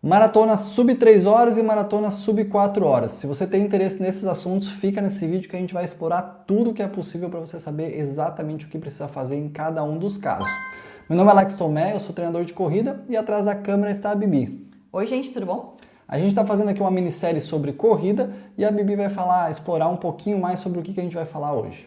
Maratona sub 3 horas e maratona sub 4 horas. Se você tem interesse nesses assuntos, fica nesse vídeo que a gente vai explorar tudo o que é possível para você saber exatamente o que precisa fazer em cada um dos casos. Meu nome é Alex Tomé, eu sou treinador de corrida e atrás da câmera está a Bibi. Oi gente, tudo bom? A gente está fazendo aqui uma minissérie sobre corrida e a Bibi vai explorar um pouquinho mais sobre o que a gente vai falar hoje.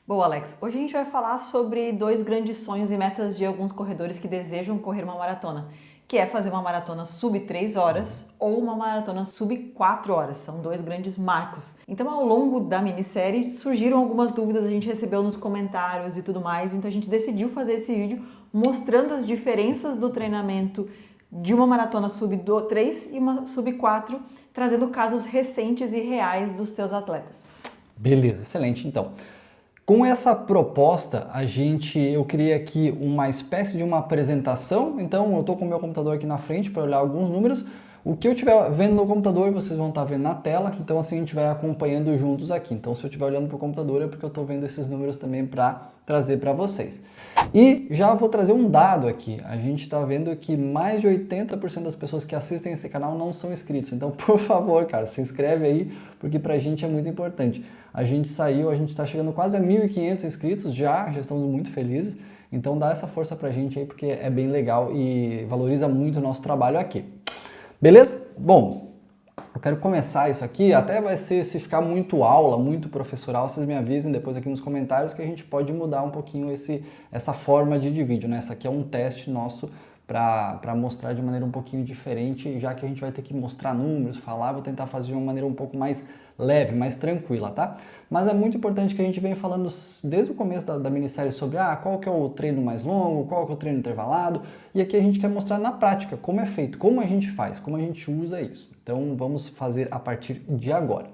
Boa, Alex. Hoje a gente vai falar sobre dois grandes sonhos e metas de alguns corredores que desejam correr uma maratona, que é fazer uma maratona sub 3 horas ou uma maratona sub 4 horas. São dois grandes marcos. Então, ao longo da minissérie, surgiram algumas dúvidas, a gente recebeu nos comentários e tudo mais, então a gente decidiu fazer esse vídeo mostrando as diferenças do treinamento de uma maratona sub 3 e uma sub 4, trazendo casos recentes e reais dos teus atletas. Beleza, excelente então. Com essa proposta, eu criei aqui uma espécie de uma apresentação, então eu estou com o meu computador aqui na frente para olhar alguns números. O que eu estiver vendo no computador, vocês vão estar vendo na tela, então assim a gente vai acompanhando juntos aqui. Então se eu estiver olhando para o computador é porque eu estou vendo esses números também para trazer para vocês. E já vou trazer um dado aqui, a gente está vendo que mais de 80% das pessoas que assistem esse canal não são inscritos, então por favor, cara, se inscreve aí, porque pra gente é muito importante. A gente está chegando quase a 1.500 inscritos, já estamos muito felizes, então dá essa força pra gente aí, porque é bem legal e valoriza muito o nosso trabalho aqui. Beleza? Bom, eu quero começar isso aqui, até vai ser, se ficar muito aula, muito professoral, vocês me avisem depois aqui nos comentários que a gente pode mudar um pouquinho essa forma de vídeo, né? Essa aqui é um teste nosso para mostrar de maneira um pouquinho diferente, já que a gente vai ter que mostrar números, falar, vou tentar fazer de uma maneira um pouco mais leve, mais tranquila, tá? Mas é muito importante que a gente venha falando desde o começo da minissérie sobre qual que é o treino mais longo, qual que é o treino intervalado, e aqui a gente quer mostrar na prática como é feito, como a gente faz, como a gente usa isso. Então vamos fazer a partir de agora.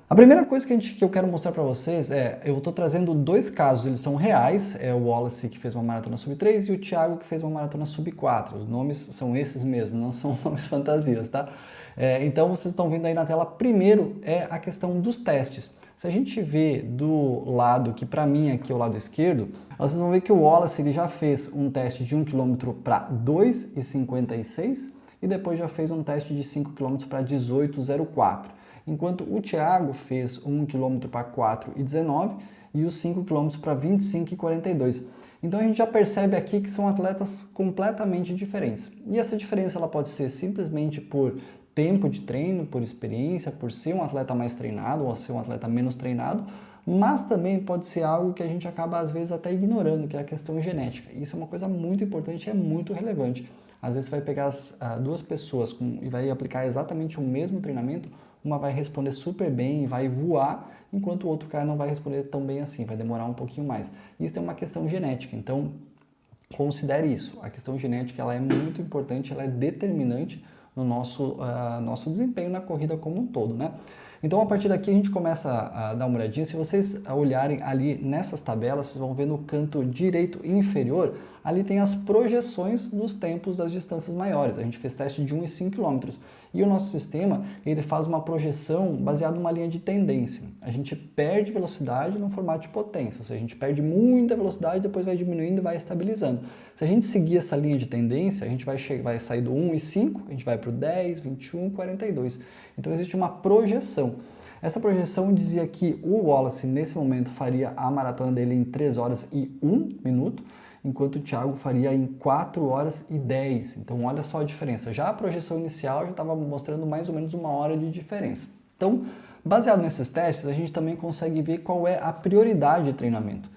A primeira coisa que eu quero mostrar para vocês eu estou trazendo dois casos, eles são reais, é o Wallace que fez uma maratona sub 3 e o Thiago que fez uma maratona sub 4, os nomes são esses mesmos, não são nomes fantasias, tá? Então vocês estão vendo aí na tela, primeiro é a questão dos testes. Se a gente vê do lado, que para mim aqui é o lado esquerdo, vocês vão ver que o Wallace ele já fez um teste de 1 km para 2,56 e depois já fez um teste de 5 km para 18,04. Enquanto o Thiago fez 1 km para 4,19 e os 5 km para 25,42. Então a gente já percebe aqui que são atletas completamente diferentes. E essa diferença ela pode ser simplesmente por tempo de treino, por experiência, por ser um atleta mais treinado ou ser um atleta menos treinado, mas também pode ser algo que a gente acaba às vezes até ignorando, que é a questão genética. Isso é uma coisa muito importante e é muito relevante. Às vezes você vai pegar duas pessoas e vai aplicar exatamente o mesmo treinamento, uma vai responder super bem e vai voar, enquanto o outro cara não vai responder tão bem assim, vai demorar um pouquinho mais. Isso é uma questão genética, então considere isso. A questão genética ela é muito importante, ela é determinante no nosso desempenho na corrida como um todo, né? Então, a partir daqui, a gente começa a dar uma olhadinha. Se vocês olharem ali nessas tabelas, vocês vão ver no canto direito inferior, ali tem as projeções dos tempos das distâncias maiores. A gente fez teste de 1 e 5 km. E o nosso sistema, ele faz uma projeção baseada numa linha de tendência. A gente perde velocidade no formato de potência, ou seja, a gente perde muita velocidade, depois vai diminuindo e vai estabilizando. Se a gente seguir essa linha de tendência, a gente vai sair do 1 e 5, a gente vai para o 10, 21, 42. Então existe uma projeção. Essa projeção dizia que o Wallace, nesse momento, faria a maratona dele em 3 horas e 1 minuto, enquanto o Thiago faria em 4 horas e 10. Então olha só a diferença. Já a projeção inicial já estava mostrando mais ou menos 1 hora de diferença. Então, baseado nesses testes, a gente também consegue ver qual é a prioridade de treinamento.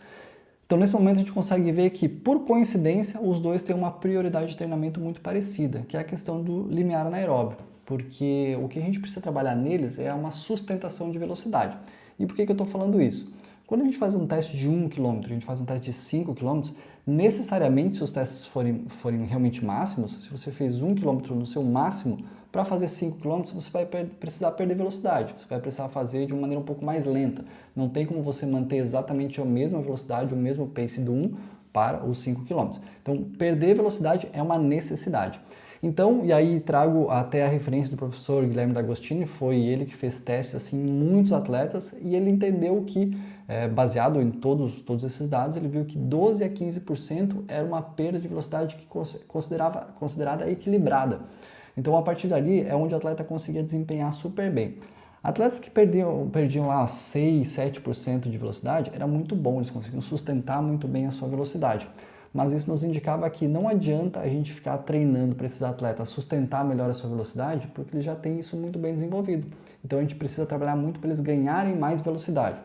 Então, nesse momento, a gente consegue ver que, por coincidência, os dois têm uma prioridade de treinamento muito parecida, que é a questão do limiar anaeróbio, porque o que a gente precisa trabalhar neles é uma sustentação de velocidade. E por que eu estou falando isso? Quando a gente faz um teste de 1 km, a gente faz um teste de 5 km, necessariamente, se os testes forem realmente máximos, se você fez 1 km no seu máximo, para fazer 5 km você vai precisar perder velocidade, você vai precisar fazer de uma maneira um pouco mais lenta. Não tem como você manter exatamente a mesma velocidade, o mesmo pace do 1 para os 5 km. Então, perder velocidade é uma necessidade. Então, e aí trago até a referência do professor Guilherme D'Agostini, foi ele que fez testes assim, em muitos atletas e ele entendeu que, baseado em todos esses dados, ele viu que 12 a 15% era uma perda de velocidade que considerada equilibrada. Então, a partir dali é onde o atleta conseguia desempenhar super bem. Atletas que perdiam lá 6, 7% de velocidade, era muito bom, eles conseguiam sustentar muito bem a sua velocidade. Mas isso nos indicava que não adianta a gente ficar treinando para esses atletas sustentar melhor a sua velocidade, porque eles já têm isso muito bem desenvolvido. Então a gente precisa trabalhar muito para eles ganharem mais velocidade.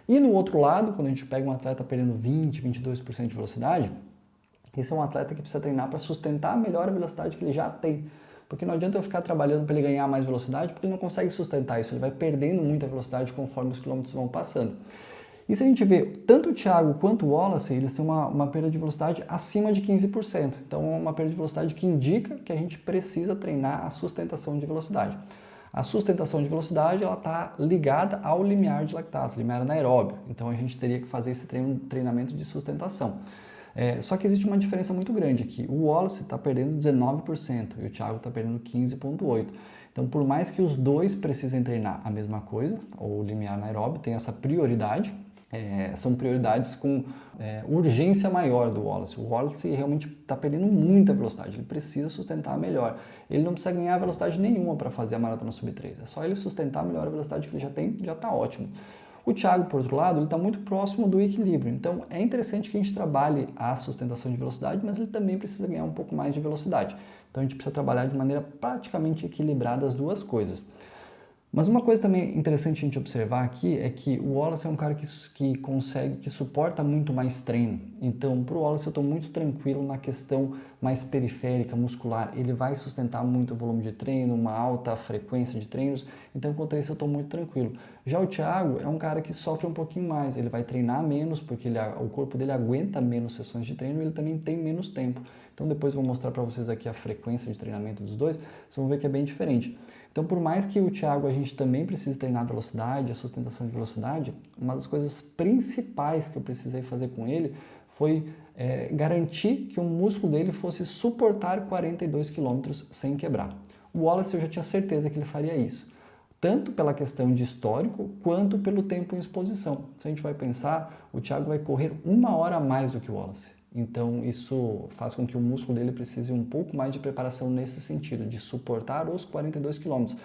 E no outro lado, quando a gente pega um atleta perdendo 20, 22% de velocidade, esse é um atleta que precisa treinar para sustentar melhor a velocidade que ele já tem. Porque não adianta eu ficar trabalhando para ele ganhar mais velocidade, porque ele não consegue sustentar isso, ele vai perdendo muita velocidade conforme os quilômetros vão passando. E se a gente vê, tanto o Thiago quanto o Wallace, eles têm uma perda de velocidade acima de 15%. Então, é uma perda de velocidade que indica que a gente precisa treinar a sustentação de velocidade. A sustentação de velocidade está ligada ao limiar de lactato, limiar anaeróbio. Então, a gente teria que fazer esse treinamento de sustentação. Só que existe uma diferença muito grande aqui. O Wallace está perdendo 19% e o Thiago está perdendo 15,8%. Então, por mais que os dois precisem treinar a mesma coisa, o limiar anaeróbio tem essa prioridade, são prioridades com urgência maior do Wallace. O Wallace realmente está perdendo muita velocidade, ele precisa sustentar melhor. Ele não precisa ganhar velocidade nenhuma para fazer a maratona sub-3, é só ele sustentar melhor a velocidade que ele já tem, já está ótimo. O Thiago, por outro lado, ele está muito próximo do equilíbrio, então é interessante que a gente trabalhe a sustentação de velocidade, mas ele também precisa ganhar um pouco mais de velocidade. Então a gente precisa trabalhar de maneira praticamente equilibrada as duas coisas. Mas uma coisa também interessante a gente observar aqui é que o Wallace é um cara que suporta muito mais treino. Então, para o Wallace eu estou muito tranquilo na questão mais periférica, muscular. Ele vai sustentar muito o volume de treino, uma alta frequência de treinos. Então, quanto a isso eu estou muito tranquilo. Já o Thiago é um cara que sofre um pouquinho mais. Ele vai treinar menos porque o corpo dele aguenta menos sessões de treino e ele também tem menos tempo. Então, depois eu vou mostrar para vocês aqui a frequência de treinamento dos dois. Vocês vão ver que é bem diferente. Então, por mais que o Thiago a gente também precise treinar a velocidade, a sustentação de velocidade, uma das coisas principais que eu precisei fazer com ele foi garantir que o músculo dele fosse suportar 42 km sem quebrar. O Wallace eu já tinha certeza que ele faria isso, tanto pela questão de histórico, quanto pelo tempo em exposição. Se a gente vai pensar, o Thiago vai correr 1 hora a mais do que o Wallace. Então, isso faz com que o músculo dele precise um pouco mais de preparação nesse sentido, de suportar os 42 km. Vocês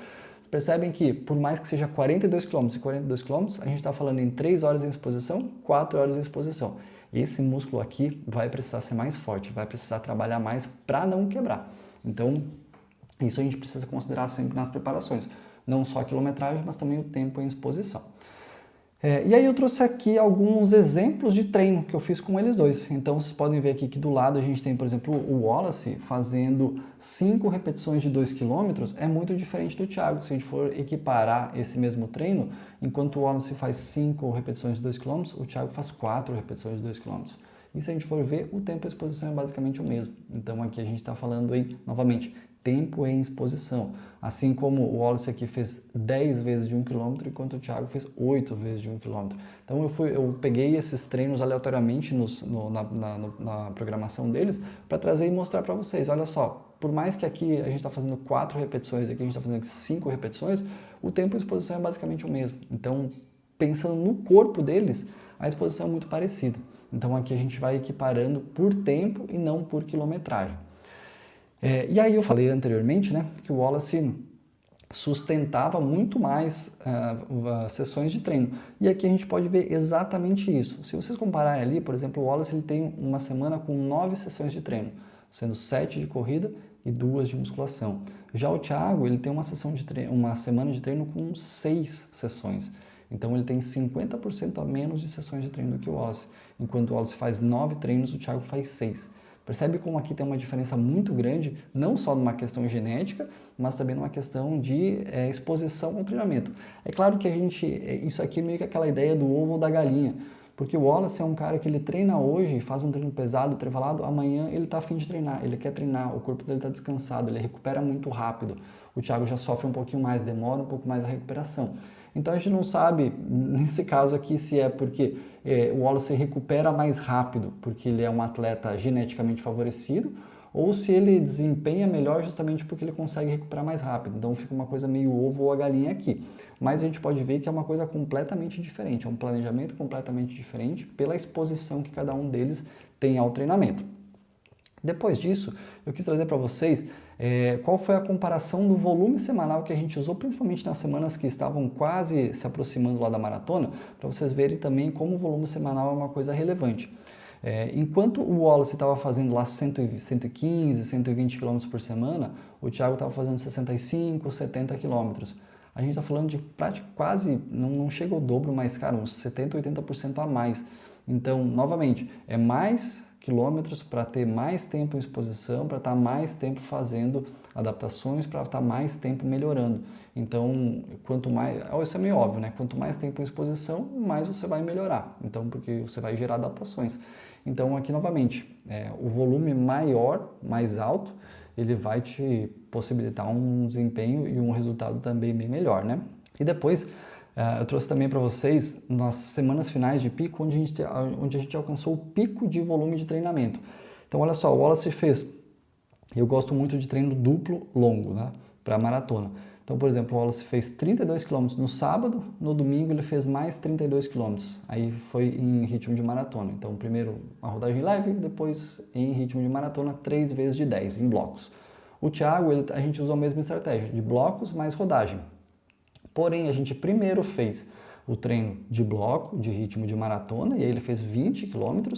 percebem que, por mais que seja 42 km e 42 km, a gente está falando em 3 horas em exposição, 4 horas em exposição. Esse músculo aqui vai precisar ser mais forte, vai precisar trabalhar mais para não quebrar. Então, isso a gente precisa considerar sempre nas preparações. Não só a quilometragem, mas também o tempo em exposição. E aí eu trouxe aqui alguns exemplos de treino que eu fiz com eles dois. Então vocês podem ver aqui que do lado a gente tem, por exemplo, o Wallace fazendo 5 repetições de 2 km, é muito diferente do Thiago. Se a gente for equiparar esse mesmo treino, enquanto o Wallace faz 5 repetições de 2 km, o Thiago faz 4 repetições de 2 km. E se a gente for ver, o tempo de exposição é basicamente o mesmo. Então aqui a gente está falando aí, novamente, tempo em exposição. Assim como o Wallace aqui fez 10 vezes de 1 km, enquanto o Thiago fez 8 vezes de 1 km. Então eu peguei esses treinos aleatoriamente na programação deles para trazer e mostrar para vocês. Olha só, por mais que aqui a gente está fazendo 4 repetições e aqui a gente está fazendo 5 repetições, o tempo de exposição é basicamente o mesmo. Então, pensando no corpo deles, a exposição é muito parecida. Então aqui a gente vai equiparando por tempo e não por quilometragem. E aí eu falei anteriormente, né, que o Wallace sustentava muito mais sessões de treino. E aqui a gente pode ver exatamente isso. Se vocês compararem ali, por exemplo, o Wallace ele tem uma semana com 9 sessões de treino, sendo 7 de corrida e 2 de musculação. Já o Thiago, ele tem uma semana de treino com 6 sessões. Então ele tem 50% a menos de sessões de treino do que o Wallace. Enquanto o Wallace faz 9 treinos, o Thiago faz 6. Percebe como aqui tem uma diferença muito grande, não só numa questão genética, mas também numa questão de exposição ao treinamento. É claro que isso aqui é meio que aquela ideia do ovo ou da galinha, porque o Wallace é um cara que ele treina hoje, faz um treino pesado, trevalado, amanhã ele está a fim de treinar, ele quer treinar, o corpo dele está descansado, ele recupera muito rápido. O Thiago já sofre um pouquinho mais, demora um pouco mais a recuperação. Então a gente não sabe, nesse caso aqui, se é porque o Wallace recupera mais rápido, porque ele é um atleta geneticamente favorecido, ou se ele desempenha melhor justamente porque ele consegue recuperar mais rápido. Então fica uma coisa meio ovo ou a galinha aqui. Mas a gente pode ver que é uma coisa completamente diferente, é um planejamento completamente diferente pela exposição que cada um deles tem ao treinamento. Depois disso, eu quis trazer para vocês Qual foi a comparação do volume semanal que a gente usou, principalmente nas semanas que estavam quase se aproximando lá da maratona, para vocês verem também como o volume semanal é uma coisa relevante. Enquanto o Wallace estava fazendo lá 115, 120 km por semana, o Thiago estava fazendo 65, 70 km. A gente está falando de quase, não chega ao dobro, mas, cara, uns 70, 80% a mais. Então, novamente, é mais quilômetros para ter mais tempo em exposição, para estar mais tempo fazendo adaptações, para estar mais tempo melhorando. Então, quanto mais, isso é meio óbvio, né? Quanto mais tempo em exposição, mais você vai melhorar. Então, porque você vai gerar adaptações. Então, aqui novamente, o volume maior, mais alto, ele vai te possibilitar um desempenho e um resultado também bem melhor, né? E depois, eu trouxe também para vocês nas semanas finais de pico, onde a gente alcançou o pico de volume de treinamento. Então, olha só, o Wallace fez, eu gosto muito de treino duplo longo, né, para maratona. Então, por exemplo, o Wallace fez 32 km no sábado, no domingo ele fez mais 32 km. Aí foi em ritmo de maratona. Então, primeiro uma rodagem leve, depois em ritmo de maratona, 3 vezes de 10, em blocos. O Thiago, a gente usou a mesma estratégia, de blocos mais rodagem. Porém, a gente primeiro fez o treino de bloco, de ritmo de maratona, e aí ele fez 20 km,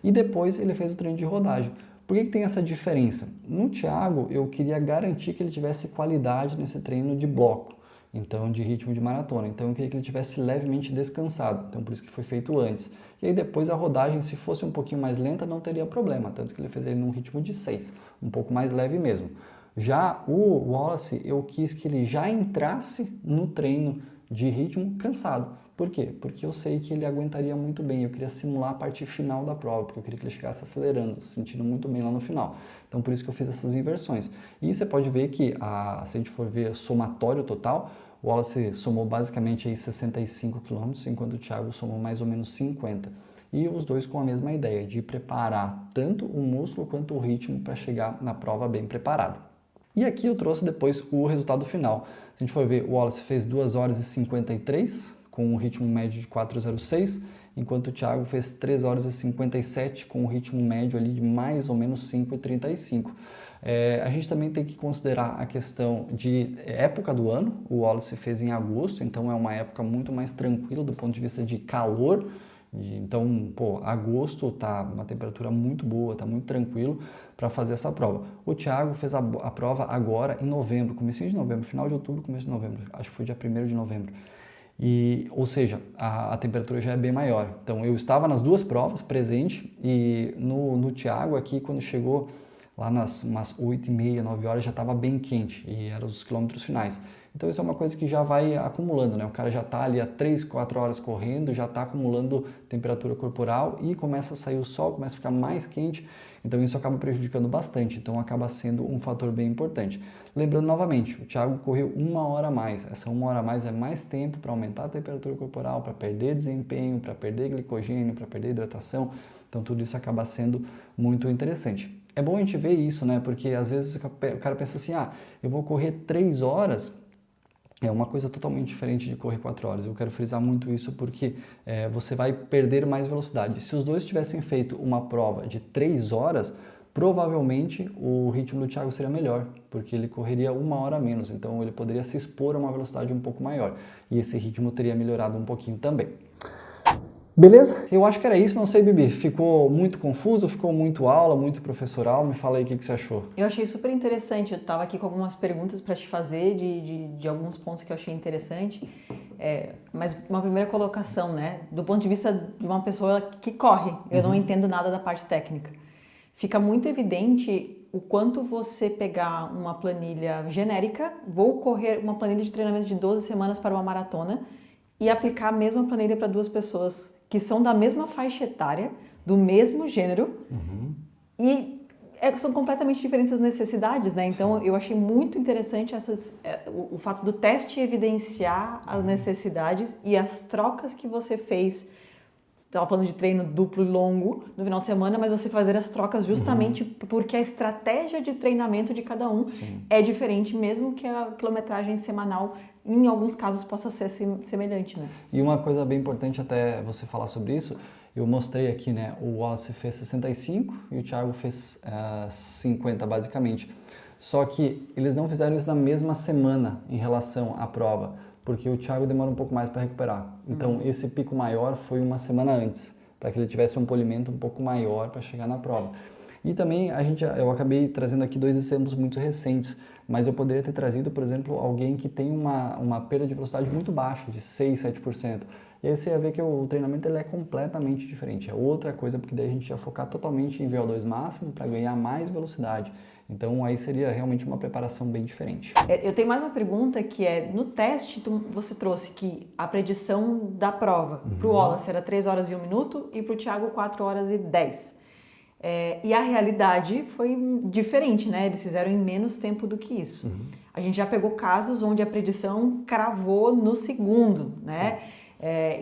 e depois ele fez o treino de rodagem. Por que tem essa diferença? No Thiago, eu queria garantir que ele tivesse qualidade nesse treino de bloco, então de ritmo de maratona. Então eu queria que ele tivesse levemente descansado, então por isso que foi feito antes. E aí depois a rodagem, se fosse um pouquinho mais lenta, não teria problema, tanto que ele fez ele num ritmo de 6, um pouco mais leve mesmo. Já o Wallace, eu quis que ele já entrasse no treino de ritmo cansado. Por quê? Porque eu sei que ele aguentaria muito bem. Eu queria simular a parte final da prova, porque eu queria que ele chegasse acelerando, se sentindo muito bem lá no final. Então, por isso que eu fiz essas inversões. E você pode ver que, se a gente for ver somatório total, o Wallace somou basicamente aí 65 km, enquanto o Thiago somou mais ou menos 50. E os dois com a mesma ideia, de preparar tanto o músculo quanto o ritmo para chegar na prova bem preparado. E aqui eu trouxe depois o resultado final. Se a gente for ver, o Wallace fez 2 horas e 53, com um ritmo médio de 4,06, enquanto o Thiago fez 3 horas e 57, com um ritmo médio ali de mais ou menos 5,35. A gente também tem que considerar a questão de época do ano. O Wallace fez em agosto, então é uma época muito mais tranquila do ponto de vista de calor. Então, agosto tá uma temperatura muito boa, tá muito tranquilo para fazer essa prova. O Thiago fez a prova agora em novembro, comecinho de novembro, final de outubro, começo de novembro, acho que foi dia 1º de novembro. Ou seja, a temperatura já é bem maior. Então, eu estava nas duas provas presente e no Thiago aqui, quando chegou lá nas umas 8h30, 9 horas, já estava bem quente e eram os quilômetros finais. Então isso é uma coisa que já vai acumulando, né? O cara já está ali há 3, 4 horas correndo, já está acumulando temperatura corporal e começa a sair o sol, começa a ficar mais quente, então isso acaba prejudicando bastante, então acaba sendo um fator bem importante. Lembrando novamente, o Thiago correu 1 hora a mais, essa 1 hora a mais é mais tempo para aumentar a temperatura corporal, para perder desempenho, para perder glicogênio, para perder hidratação, então tudo isso acaba sendo muito interessante. É bom a gente ver isso, né? Porque às vezes o cara pensa assim, eu vou correr 3 horas, é uma coisa totalmente diferente de correr 4 horas. Eu quero frisar muito isso porque você vai perder mais velocidade. Se os dois tivessem feito uma prova de 3 horas, provavelmente o ritmo do Thiago seria melhor, porque ele correria 1 hora a menos, então ele poderia se expor a uma velocidade um pouco maior. E esse ritmo teria melhorado um pouquinho também. Beleza? Eu acho que era isso, não sei, Bibi. Ficou muito confuso, ficou muito aula, muito professoral? Me fala aí o que você achou. Eu achei super interessante, eu estava aqui com algumas perguntas para te fazer de alguns pontos que eu achei interessante, mas uma primeira colocação, né? Do ponto de vista de uma pessoa que corre, eu não entendo nada da parte técnica. Fica muito evidente o quanto você pegar uma planilha genérica, vou correr uma planilha de treinamento de 12 semanas para uma maratona, e aplicar a mesma planilha para 2 pessoas que são da mesma faixa etária, do mesmo gênero, e são completamente diferentes as necessidades, né? Então, eu achei muito interessante o fato do teste evidenciar as necessidades e as trocas que você fez. Você estava falando de treino duplo e longo no final de semana, mas você fazer as trocas justamente porque a estratégia de treinamento de cada um é diferente, mesmo que a quilometragem semanal em alguns casos possa ser semelhante, né? E uma coisa bem importante até você falar sobre isso, eu mostrei aqui, né, o Wallace fez 65 e o Thiago fez 50 basicamente. Só que eles não fizeram isso na mesma semana em relação à prova, porque o Thiago demora um pouco mais para recuperar. Então, esse pico maior foi uma semana antes, para que ele tivesse um polimento um pouco maior para chegar na prova. E também eu acabei trazendo aqui 2 exemplos muito recentes, mas eu poderia ter trazido, por exemplo, alguém que tem uma perda de velocidade muito baixa, de 6, 7%. E aí você ia ver que o treinamento ele é completamente diferente, é outra coisa, porque daí a gente ia focar totalmente em VO2 máximo para ganhar mais velocidade. Então aí seria realmente uma preparação bem diferente. Eu tenho mais uma pergunta que é, no teste você trouxe que a predição da prova para o Wallace era 3 horas e 1 minuto e para o Thiago 4 horas e 10. E a realidade foi diferente, né? Eles fizeram em menos tempo do que isso. A gente já pegou casos onde a predição cravou no segundo, né?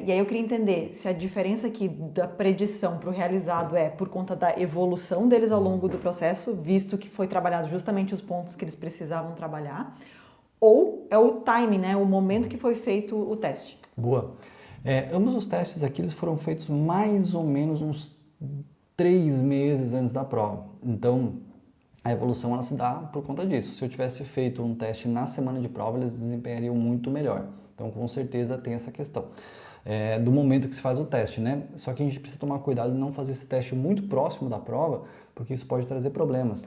E aí eu queria entender se a diferença aqui da predição para o realizado é por conta da evolução deles ao longo do processo, visto que foi trabalhado justamente os pontos que eles precisavam trabalhar, ou é o time, né? O momento que foi feito o teste. Boa. Ambos os testes aqui eles foram feitos mais ou menos uns 3 meses antes da prova. Então, a evolução ela se dá por conta disso. Se eu tivesse feito um teste na semana de prova, eles desempenhariam muito melhor. Então, com certeza tem essa questão do momento que se faz o teste, né? Só que a gente precisa tomar cuidado de não fazer esse teste muito próximo da prova, porque isso pode trazer problemas,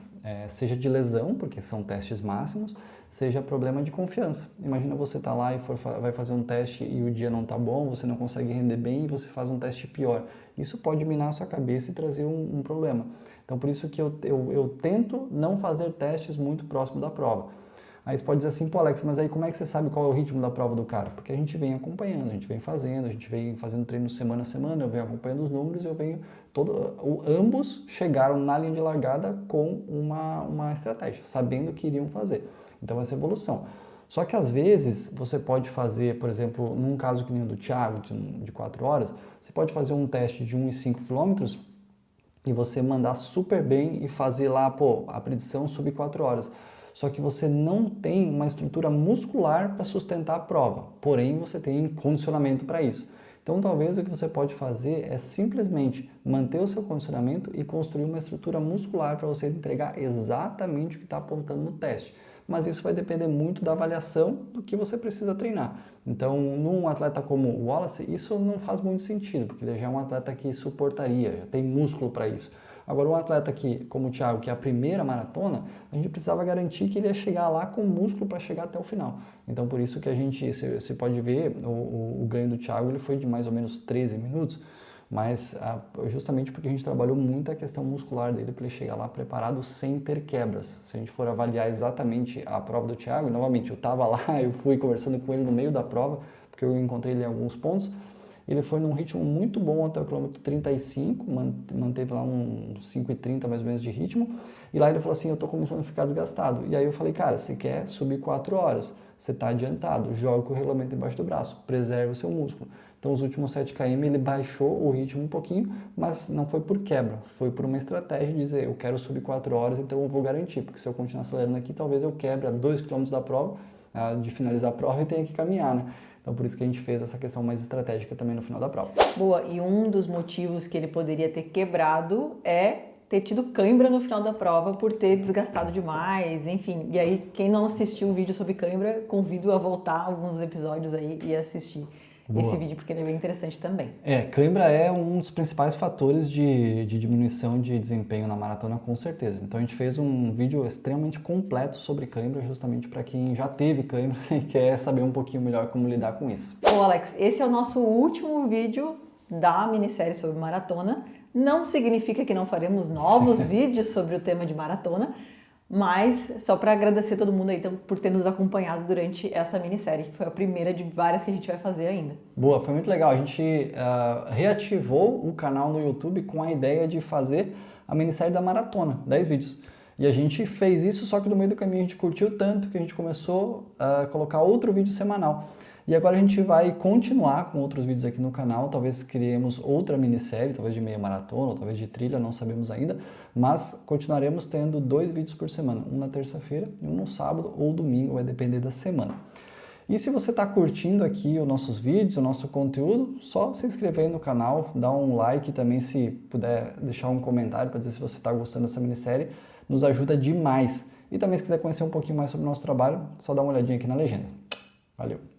seja de lesão, porque são testes máximos, seja problema de confiança. Imagina você estar lá e vai fazer um teste e o dia não está bom, você não consegue render bem e você faz um teste pior. Isso pode minar a sua cabeça e trazer um problema. Então, por isso que eu tento não fazer testes muito próximo da prova. Aí você pode dizer assim, pô Alex, mas aí como é que você sabe qual é o ritmo da prova do cara? Porque a gente vem acompanhando, a gente vem fazendo treino semana a semana, eu venho acompanhando os números, ambos chegaram na linha de largada com uma estratégia, sabendo o que iriam fazer. Então essa evolução. Só que às vezes você pode fazer, por exemplo, num caso que nem o do Thiago, de 4 horas, você pode fazer um teste de 1,5 km e você mandar super bem e fazer lá, a predição sub 4 horas. Só que você não tem uma estrutura muscular para sustentar a prova, porém você tem condicionamento para isso. Então talvez o que você pode fazer é simplesmente manter o seu condicionamento e construir uma estrutura muscular para você entregar exatamente o que está apontando no teste. Mas isso vai depender muito da avaliação do que você precisa treinar. Então, num atleta como o Wallace, isso não faz muito sentido, porque ele já é um atleta que suportaria, já tem músculo para isso. Agora, um atleta como o Thiago, que é a primeira maratona, a gente precisava garantir que ele ia chegar lá com músculo para chegar até o final. Então, por isso que você pode ver, o ganho do Thiago ele foi de mais ou menos 13 minutos, mas justamente porque a gente trabalhou muito a questão muscular dele para ele chegar lá preparado sem ter quebras. Se a gente for avaliar exatamente a prova do Thiago, novamente, eu estava lá, eu fui conversando com ele no meio da prova, porque eu encontrei ele em alguns pontos, ele foi num ritmo muito bom até o quilômetro 35, manteve lá uns 5,30 mais ou menos de ritmo, e lá ele falou assim, eu estou começando a ficar desgastado. E aí eu falei, cara, você quer subir 4 horas, você está adiantado, joga com o regulamento embaixo do braço, preserva o seu músculo. Então os últimos 7 km ele baixou o ritmo um pouquinho, mas não foi por quebra, foi por uma estratégia de dizer, eu quero subir 4 horas, então eu vou garantir, porque se eu continuar acelerando aqui, talvez eu quebre a 2 km da prova, de finalizar a prova e tenha que caminhar, né? Então, por isso que a gente fez essa questão mais estratégica também no final da prova. Boa, e um dos motivos que ele poderia ter quebrado é ter tido cãibra no final da prova por ter desgastado demais, enfim. E aí, quem não assistiu o vídeo sobre cãibra, convido a voltar alguns episódios aí e assistir esse vídeo, porque ele é bem interessante também. Cãibra é um dos principais fatores de diminuição de desempenho na maratona, com certeza. Então a gente fez um vídeo extremamente completo sobre cãibra, justamente para quem já teve cãibra e quer saber um pouquinho melhor como lidar com isso. Bom, Alex, esse é o nosso último vídeo da minissérie sobre maratona. Não significa que não faremos novos vídeos sobre o tema de maratona, mas só para agradecer todo mundo aí por ter nos acompanhado durante essa minissérie, que foi a primeira de várias que a gente vai fazer ainda. Boa, foi muito legal. A gente reativou o canal no YouTube com a ideia de fazer a minissérie da maratona, 10 vídeos. E a gente fez isso, só que no meio do caminho a gente curtiu tanto que a gente começou a colocar outro vídeo semanal. E agora a gente vai continuar com outros vídeos aqui no canal, talvez criemos outra minissérie, talvez de meia maratona, ou talvez de trilha, não sabemos ainda, mas continuaremos tendo 2 vídeos por semana, um na terça-feira e um no sábado ou domingo, vai depender da semana. E se você está curtindo aqui os nossos vídeos, o nosso conteúdo, só se inscrever aí no canal, dá um like também, se puder deixar um comentário para dizer se você está gostando dessa minissérie, nos ajuda demais. E também se quiser conhecer um pouquinho mais sobre o nosso trabalho, só dá uma olhadinha aqui na legenda. Valeu!